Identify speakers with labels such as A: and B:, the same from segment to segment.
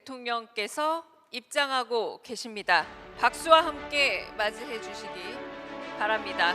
A: 대통령께서 입장하고 계십니다. 박수와 함께 맞이해 주시기 바랍니다.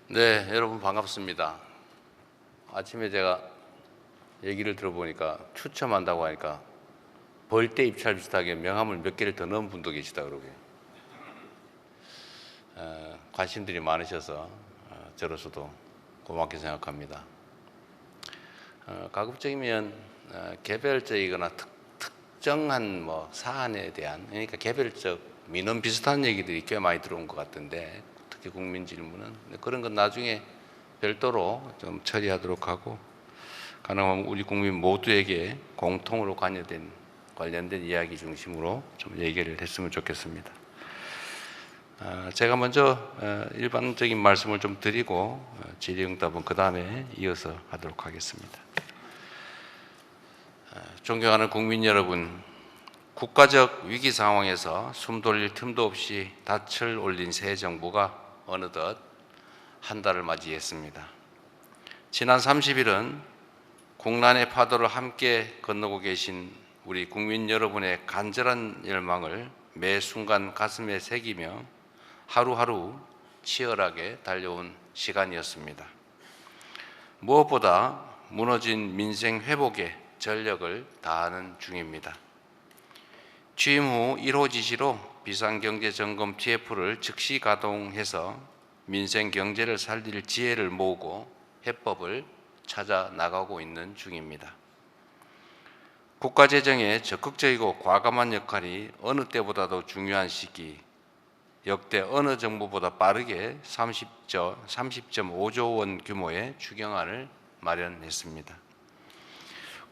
B: 네, 여러분 반갑습니다. 아침에 제가 얘기를 들어보니까 추첨한다고 하니까 벌떼 입찰 비슷하게 명함을 몇 개를 더 넣은 분도 계시다 그러고 관심들이 많으셔서 저로서도 고맙게 생각합니다. 가급적이면 개별적이거나 특정한 사안에 대한, 그러니까 개별적 민원 비슷한 얘기들이 꽤 많이 들어온 것 같은데, 특히 국민 질문은 그런 건 나중에 별도로 좀 처리하도록 하고, 가능하면 우리 국민 모두에게 공통으로 관련된 이야기 중심으로 좀 얘기를 했으면 좋겠습니다. 제가 먼저 일반적인 말씀을 좀 드리고 질의응답은 그 다음에 이어서 하도록 하겠습니다. 존경하는 국민 여러분, 국가적 위기 상황에서 숨 돌릴 틈도 없이 닻을 올린 새 정부가 어느덧 한 달을 맞이했습니다. 지난 30일은 국난의 파도를 함께 건너고 계신 우리 국민 여러분의 간절한 열망을 매 순간 가슴에 새기며 하루하루 치열하게 달려온 시간이었습니다. 무엇보다 무너진 민생 회복에 전력을 다하는 중입니다. 취임 후 1호 지시로 비상경제점검 TF를 즉시 가동해서 민생 경제를 살릴 지혜를 모으고 해법을 찾아 나가고 있는 중입니다. 국가재정의 적극적이고 과감한 역할이 어느 때보다도 중요한 시기, 역대 어느 정부보다 빠르게 30.5조 원 규모의 추경안을 마련했습니다.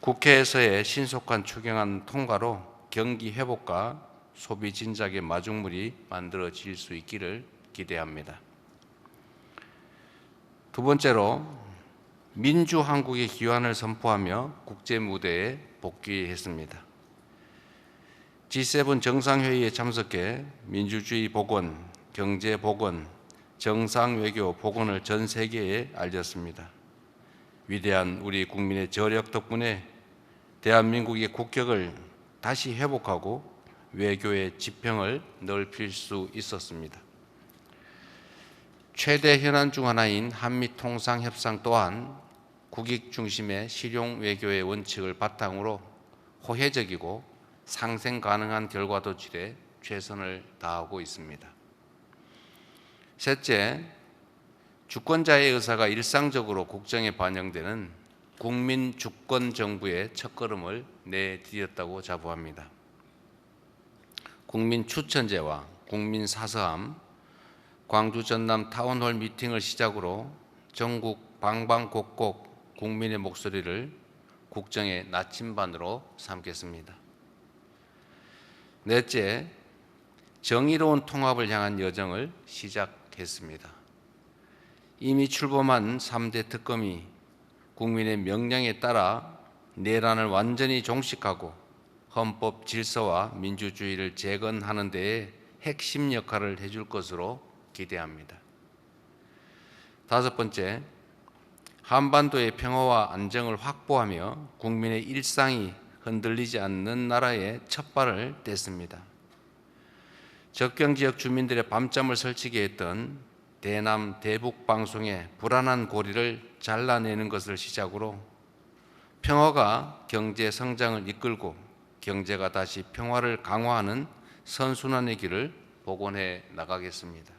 B: 국회에서의 신속한 추경안 통과로 경기 회복과 소비 진작의 마중물이 만들어질 수 있기를 기대합니다. 두 번째로 민주한국의 기원을 선포하며 국제 무대에 복귀했습니다. G7 정상회의에 참석해 민주주의 복원, 경제 복원, 정상외교 복원을 전 세계에 알렸습니다. 위대한 우리 국민의 저력 덕분에 대한민국의 국격을 다시 회복하고 외교의 지평을 넓힐 수 있었습니다. 최대 현안 중 하나인 한미통상협상 또한 국익 중심의 실용 외교의 원칙을 바탕으로 호혜적이고 상생 가능한 결과 도출에 최선을 다하고 있습니다. 셋째, 주권자의 의사가 일상적으로 국정에 반영되는 국민 주권 정부의 첫걸음을 내디뎠다고 자부합니다. 국민 추천제와 국민 사서함, 광주 전남 타운홀 미팅을 시작으로 전국 방방곡곡 국민의 목소리를 국정의 나침반으로 삼겠습니다. 넷째, 정의로운 통합을 향한 여정을 시작했습니다. 이미 출범한 3대 특검이 국민의 명령에 따라 내란을 완전히 종식하고 헌법 질서와 민주주의를 재건하는 데에 핵심 역할을 해줄 것으로 기대합니다. 다섯 번째, 한반도의 평화와 안정을 확보하며 국민의 일상이 흔들리지 않는 나라에 첫발을 뗐습니다. 접경지역 주민들의 밤잠을 설치게 했던 대남 대북 방송의 불안한 고리를 잘라내는 것을 시작으로 평화가 경제 성장을 이끌고 경제가 다시 평화를 강화하는 선순환의 길을 복원해 나가겠습니다.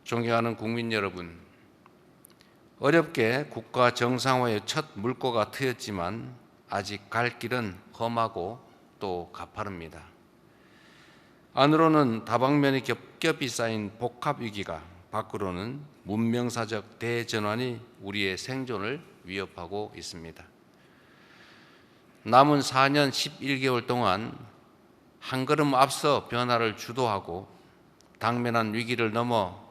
B: 존경하는 국민 여러분, 어렵게 국가 정상화의 첫 물꼬가 트였지만 아직 갈 길은 험하고 또 가파릅니다. 안으로는 다방면의 겹겹이 쌓인 복합 위기가, 밖으로는 문명사적 대전환이 우리의 생존을 위협하고 있습니다. 남은 4년 11개월 동안 한 걸음 앞서 변화를 주도하고 당면한 위기를 넘어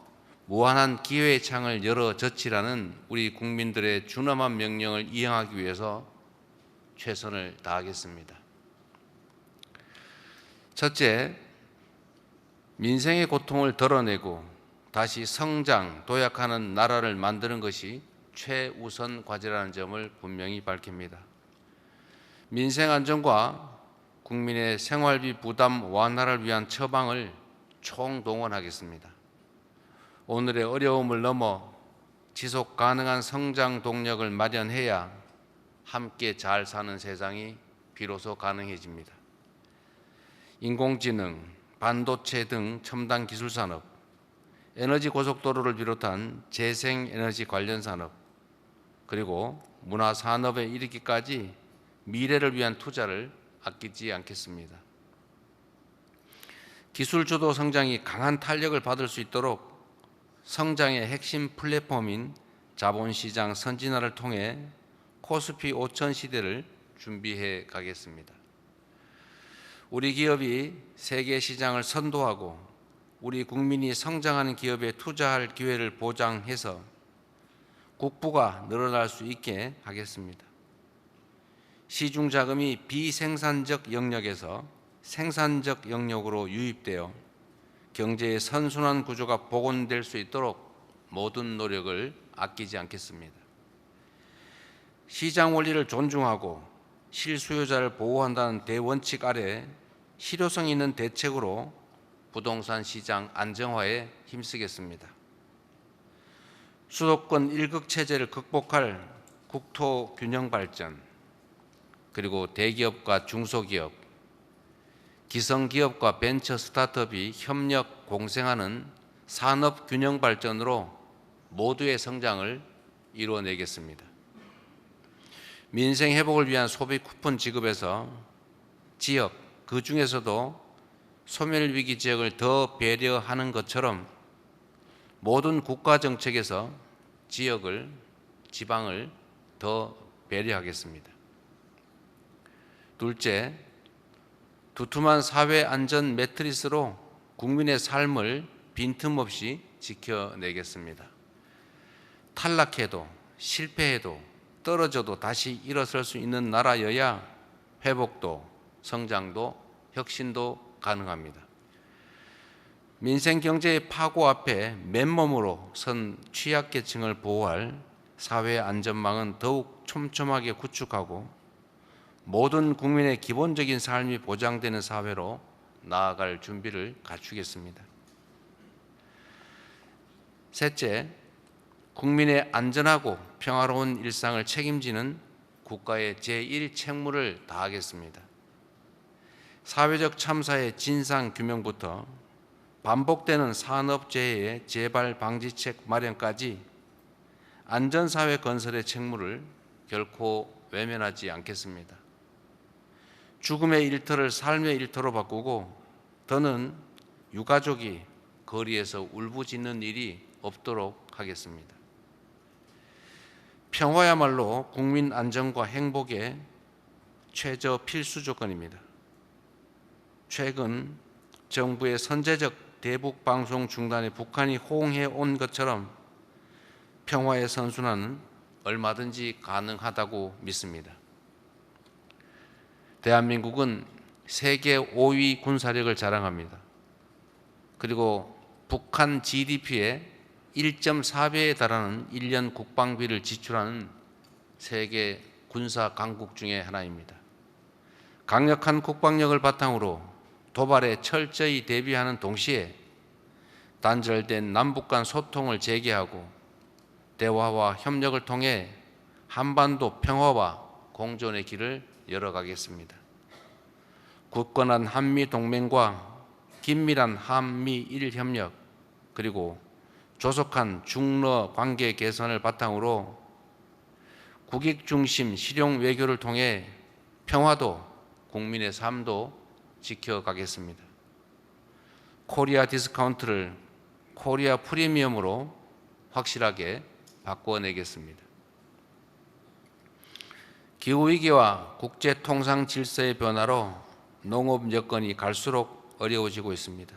B: 무한한 기회의 창을 열어 젖히라는 우리 국민들의 준엄한 명령을 이행하기 위해서 최선을 다하겠습니다. 첫째, 민생의 고통을 덜어내고 다시 성장, 도약하는 나라를 만드는 것이 최우선 과제라는 점을 분명히 밝힙니다. 민생 안정과 국민의 생활비 부담 완화를 위한 처방을 총동원하겠습니다. 오늘의 어려움을 넘어 지속 가능한 성장 동력을 마련해야 함께 잘 사는 세상이 비로소 가능해집니다. 인공지능, 반도체 등 첨단 기술 산업, 에너지 고속도로를 비롯한 재생에너지 관련 산업, 그리고 문화 산업에 이르기까지 미래를 위한 투자를 아끼지 않겠습니다. 기술 주도 성장이 강한 탄력을 받을 수 있도록 성장의 핵심 플랫폼인 자본시장 선진화를 통해 코스피 5000 시대를 준비해 가겠습니다. 우리 기업이 세계 시장을 선도하고 우리 국민이 성장하는 기업에 투자할 기회를 보장해서 국부가 늘어날 수 있게 하겠습니다. 시중 자금이 비생산적 영역에서 생산적 영역으로 유입되어 경제의 선순환 구조가 복원될 수 있도록 모든 노력을 아끼지 않겠습니다. 시장 원리를 존중하고 실수요자를 보호한다는 대원칙 아래 실효성 있는 대책으로 부동산 시장 안정화에 힘쓰겠습니다. 수도권 일극 체제를 극복할 국토 균형 발전, 그리고 대기업과 중소기업, 기성기업과 벤처 스타트업이 협력 공생하는 산업 균형 발전으로 모두의 성장을 이루어내겠습니다. 민생 회복을 위한 소비 쿠폰 지급에서 지역, 그 중에서도 소멸위기 지역을 더 배려하는 것처럼 모든 국가 정책에서 지역을, 지방을 더 배려하겠습니다. 둘째, 두툼한 사회 안전 매트리스로 국민의 삶을 빈틈없이 지켜내겠습니다. 탈락해도 실패해도 떨어져도 다시 일어설 수 있는 나라여야 회복도 성장도 혁신도 가능합니다. 민생 경제의 파고 앞에 맨몸으로 선 취약계층을 보호할 사회 안전망은 더욱 촘촘하게 구축하고 모든 국민의 기본적인 삶이 보장되는 사회로 나아갈 준비를 갖추겠습니다. 셋째, 국민의 안전하고 평화로운 일상을 책임지는 국가의 제1책무를 다하겠습니다. 사회적 참사의 진상 규명부터 반복되는 산업재해의 재발 방지책 마련까지 안전사회 건설의 책무를 결코 외면하지 않겠습니다. 죽음의 일터를 삶의 일터로 바꾸고 더는 유가족이 거리에서 울부짖는 일이 없도록 하겠습니다. 평화야말로 국민 안정과 행복의 최저 필수 조건입니다. 최근 정부의 선제적 대북 방송 중단에 북한이 호응해 온 것처럼 평화의 선순환은 얼마든지 가능하다고 믿습니다. 대한민국은 세계 5위 군사력을 자랑합니다. 그리고 북한 GDP의 1.4배에 달하는 1년 국방비를 지출하는 세계 군사 강국 중에 하나입니다. 강력한 국방력을 바탕으로 도발에 철저히 대비하는 동시에 단절된 남북 간 소통을 재개하고 대화와 협력을 통해 한반도 평화와 공존의 길을 열어가겠습니다. 굳건한 한미동맹과 긴밀한 한미일 협력, 그리고 조속한 중러 관계 개선을 바탕으로 국익 중심 실용 외교를 통해 평화도 국민의 삶도 지켜가겠습니다. 코리아 디스카운트를 코리아 프리미엄으로 확실하게 바꿔내겠습니다. 기후위기와 국제통상 질서의 변화로 농업 여건이 갈수록 어려워지고 있습니다.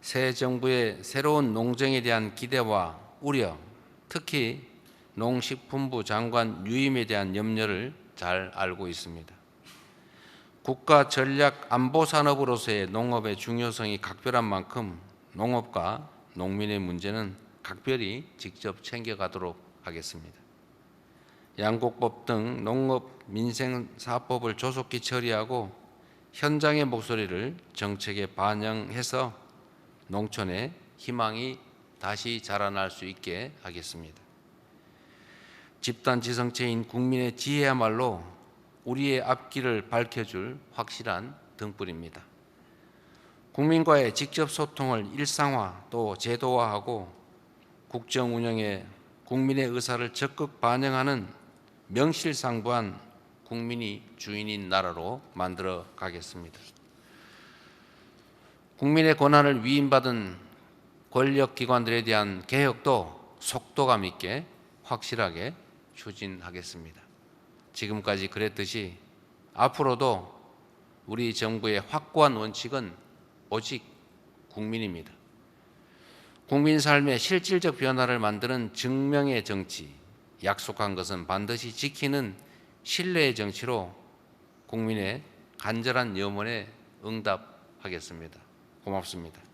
B: 새 정부의 새로운 농정에 대한 기대와 우려, 특히 농식품부 장관 유임에 대한 염려를 잘 알고 있습니다. 국가 전략 안보 산업으로서의 농업의 중요성이 각별한 만큼 농업과 농민의 문제는 각별히 직접 챙겨가도록 하겠습니다. 양곡법 등 농업 민생사법을 조속히 처리하고 현장의 목소리를 정책에 반영해서 농촌의 희망이 다시 자라날 수 있게 하겠습니다. 집단지성체인 국민의 지혜야말로 우리의 앞길을 밝혀줄 확실한 등불입니다. 국민과의 직접 소통을 일상화 또 제도화하고 국정 운영에 국민의 의사를 적극 반영하는 명실상부한 국민이 주인인 나라로 만들어 가겠습니다. 국민의 권한을 위임받은 권력기관들에 대한 개혁도 속도감 있게 확실하게 추진하겠습니다. 지금까지 그랬듯이 앞으로도 우리 정부의 확고한 원칙은 오직 국민입니다. 국민 삶의 실질적 변화를 만드는 증명의 정치, 약속한 것은 반드시 지키는 신뢰의 정치로 국민의 간절한 염원에 응답하겠습니다. 고맙습니다.